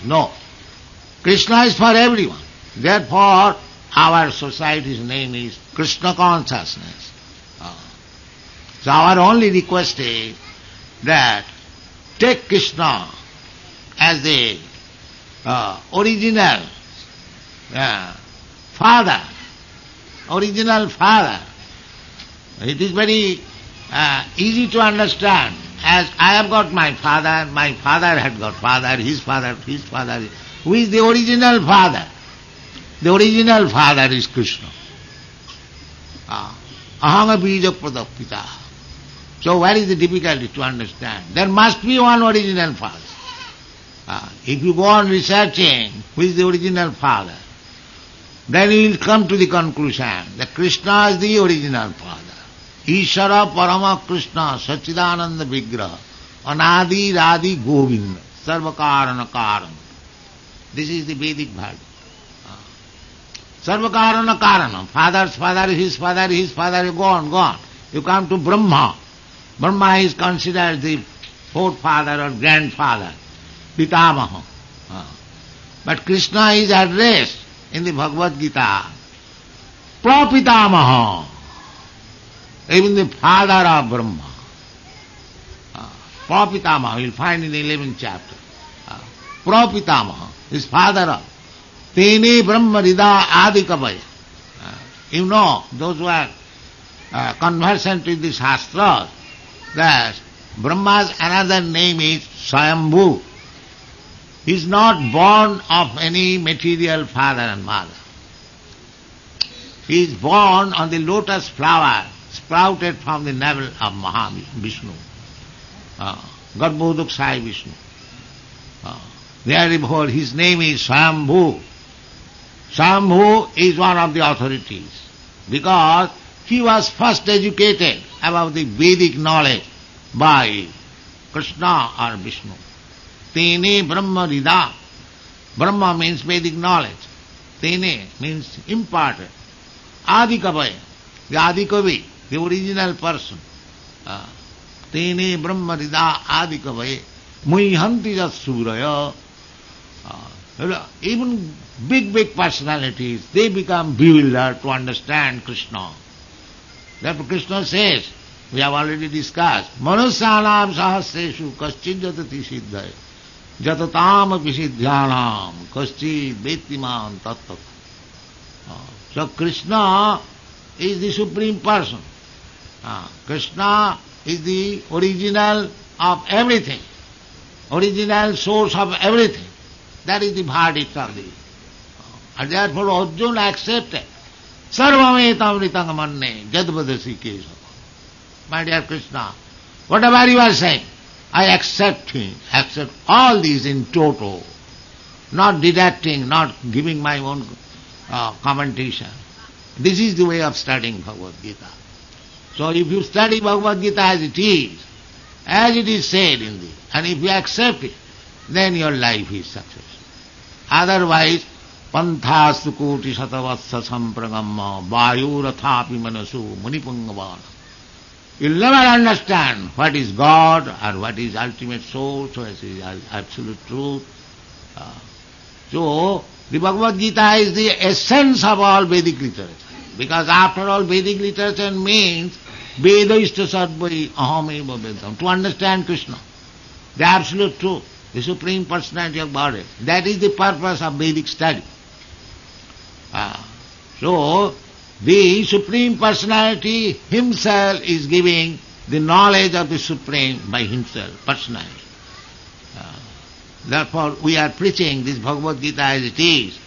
No. Krishna is for everyone. Therefore, our society's name is Krishna consciousness. So our only request is that take Krishna as the original father, original father. It is very easy to understand. As I have got my father had got father, his father, his father. Who is the original father? The original father is Krishna. Aham bija pradapita. So where is the difficulty to understand? There must be one original father. If you go on researching who is the original father, then you will come to the conclusion that Krishna is the original father. Ishara Parama Krishna Sachidananda Vigraha Anadi Radi Govinda Sarvakarana Karana. This is the Vedic Bhagavad. Sarvakarana Karana. Father's father, his father, his father, go on. You come to Brahma. Brahma is considered the fourth father or grandfather, Pitamaha. But Krishna is addressed in the Bhagavad Gita, Prapitamaha, even the father of Brahma. Prapitamaha, you'll find in the 11th chapter. Prapitamaha, his father of Tene Brahma Rida Adikavaya. You know, those who are conversant with the Shastras, that Brahma's another name is Swayambhu. He is not born of any material father and mother. He is born on the lotus flower sprouted from the navel of Mahavishnu, Garbhoduk Sai Vishnu. Therefore his name is Swayambhu. Swayambhu is one of the authorities because he was first educated about the Vedic knowledge by Krishna or Vishnu. Tene Brahma Rida. Brahma means Vedic knowledge. Tene means imparted. Adikavaya, the Adikavi, the original person. Tene Brahma Rida Adikavaya. Muihanti Suraya. Even big personalities, they become bewildered to understand Krishna. Therefore Krishna says, we have already discussed, Manusyanam sahasreshu kaschid jatati siddhaya jatatam apisidhyanam kaschid vettiman tattat. So Krishna is the supreme person. Krishna is the original of everything, original source of everything. That is the verdict of the. And therefore Arjuna accepted. Sarvametam ritang manne jadvadasi kesava. My dear Krishna, whatever you are saying, I accept him, accept all these in toto, not deducting, not giving my own commentation. This is the way of studying Bhagavad Gita. So if you study Bhagavad Gita as it is said in the, and if you accept it, then your life is successful. Otherwise, Panthastu koti satavatsa sampragamma vayurathapi manasu munipungavana. You'll never understand what is God or what is ultimate source, what is absolute truth. So, the Bhagavad Gita is the essence of all Vedic literature. Because after all, Vedic literature means Vedaishta Sarvai Ahameva Vedam. To understand Krishna, the absolute truth, the Supreme Personality of Godhead. That is the purpose of Vedic study. So, the Supreme Personality Himself is giving the knowledge of the Supreme by Himself, personality. Therefore, we are preaching this Bhagavad Gita as it is,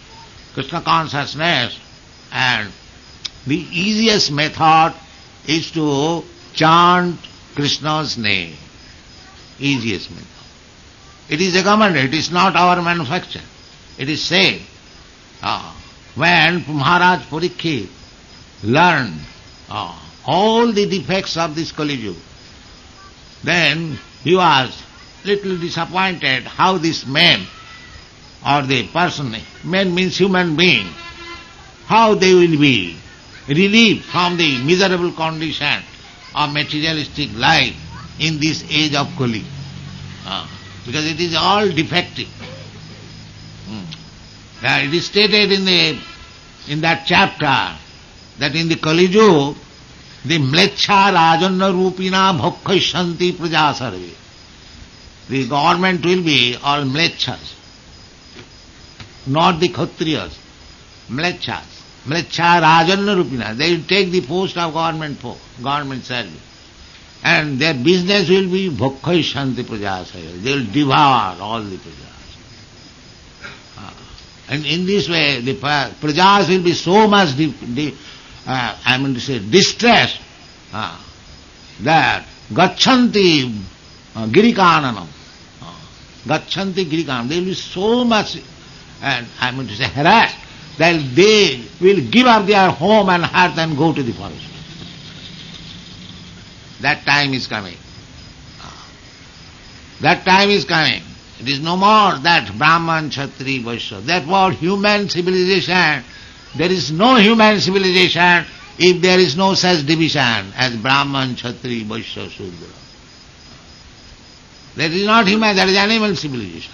Krishna consciousness, and the easiest method is to chant Krishna's name. Easiest method. It is recommended, it is not our manufacture. It is said, when Maharaj Parikshit learned all the defects of this Kali Yuga, then he was little disappointed how this man or the person, man means human being, how they will be relieved from the miserable condition of materialistic life in this age of Kali. Because it is all defective. It is stated in that chapter that in the Kali Yuga, the mlecha rajanna rupina bhokkhashanti praja sarve. The government will be all mlechas, not the Kshatriyas, mlechas. Mlecha rajanna rupina. They will take the post of government service. And their business will be bhokkhashanti praja sarve. They will devour all the prajas. And in this way, the prajas will be so much distressed that gachanti girikananam. Gachanti girikananam. They will be so much, harassed that they will give up their home and hearth and go to the forest. That time is coming. That time is coming. It is no more that Brahman, Kshatri, Vaishya. That word human civilization, there is no human civilization if there is no such division as Brahman, Kshatri, Vaishya, Shudra. That is not human, that is animal civilization.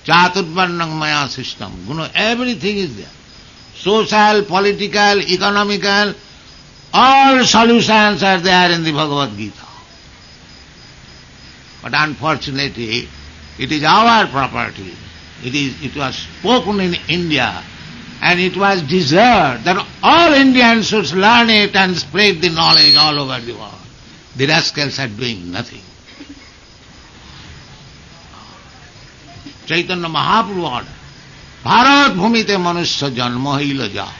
Chaturvarnam maya system. Everything is there. Social, political, economical, all solutions are there in the Bhagavad Gita. But unfortunately, it is our property. It was spoken in India, and it was deserved that all Indians should learn it and spread the knowledge all over the world. The rascals are doing nothing. Chaitanya Mahaprabhu ordered, Bharat bhumite manusya janma hila ja.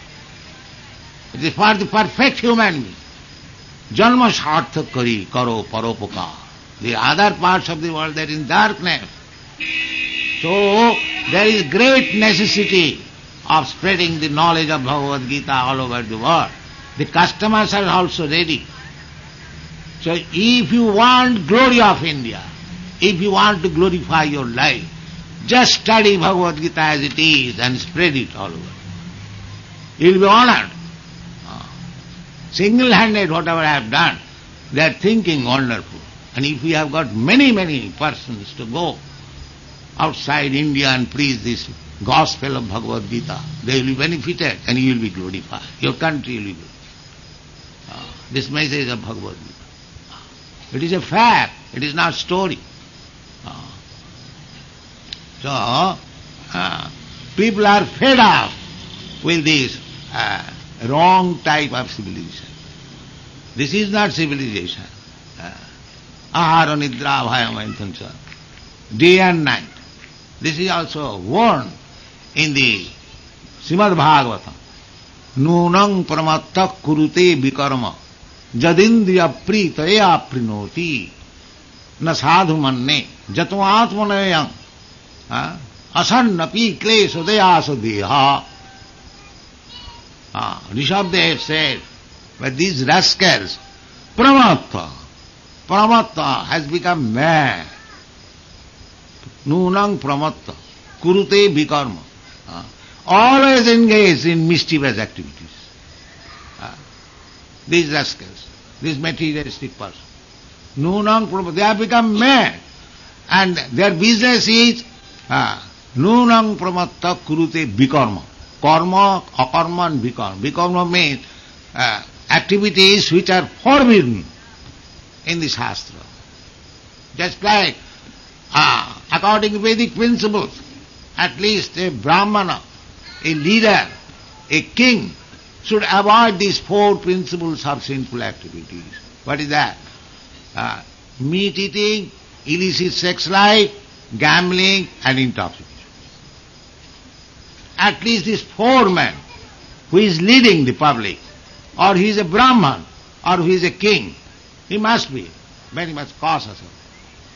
It is for the perfect human being. Janma sarthak kari karo paropakar. The other parts of the world, they are in darkness. So, there is great necessity of spreading the knowledge of Bhagavad Gita all over the world. The customers are also ready. So, if you want glory of India, if you want to glorify your life, just study Bhagavad Gita as it is and spread it all over. You will be honored. Single-handed, whatever I have done, they are thinking wonderful. And if we have got many, many persons to go outside India and preach this gospel of Bhagavad Gita, they will be benefited and you will be glorified. Your country will be glorified. This message of Bhagavad Gita. It is a fact. It is not story. So, people are fed up with this wrong type of civilization. This is not civilization. Ahara nidra bhayam, day and night. This is also warned in the Srimad Bhagavatam. Nunang pramattak kurute vikarma jadindriya pritaya prinoti na sadhu manne jato atmanayam asannapi klesodayasa deha. Rishabdev said, but these rascals, pramatta has become mad. Nunang pramatta, kurute vikarma. Always engaged in mischievous activities. These rascals, these materialistic persons. Nunang pramatta, they have become mad. And their business is nunang pramatta kurute vikarma. Karma, akarma and vikarma. Vikarma means activities which are forbidden in the Shastra. Just like according to Vedic principles, at least a Brahmana, a leader, a king should avoid these four principles of sinful activities. What is that? Meat eating, illicit sex life, gambling and intoxication. At least these four men, who is leading the public, or he is a Brahman, or he is a king, he must be very much cautious of it.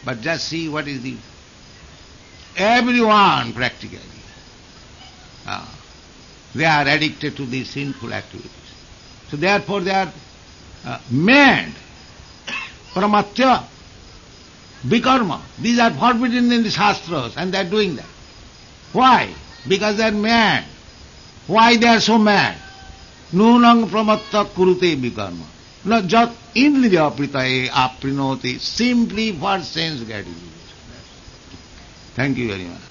But just see what is the... Everyone practically, they are addicted to these sinful activities. So therefore they are mad. Pramatya, vikarma. These are forbidden in the Shastras and they are doing that. Why? Because they are mad. Why they are so mad? Nunang pramatta kurute vikarma. No, jat indriya pritaye aprinoti, simply for sense gratification. Thank you very much.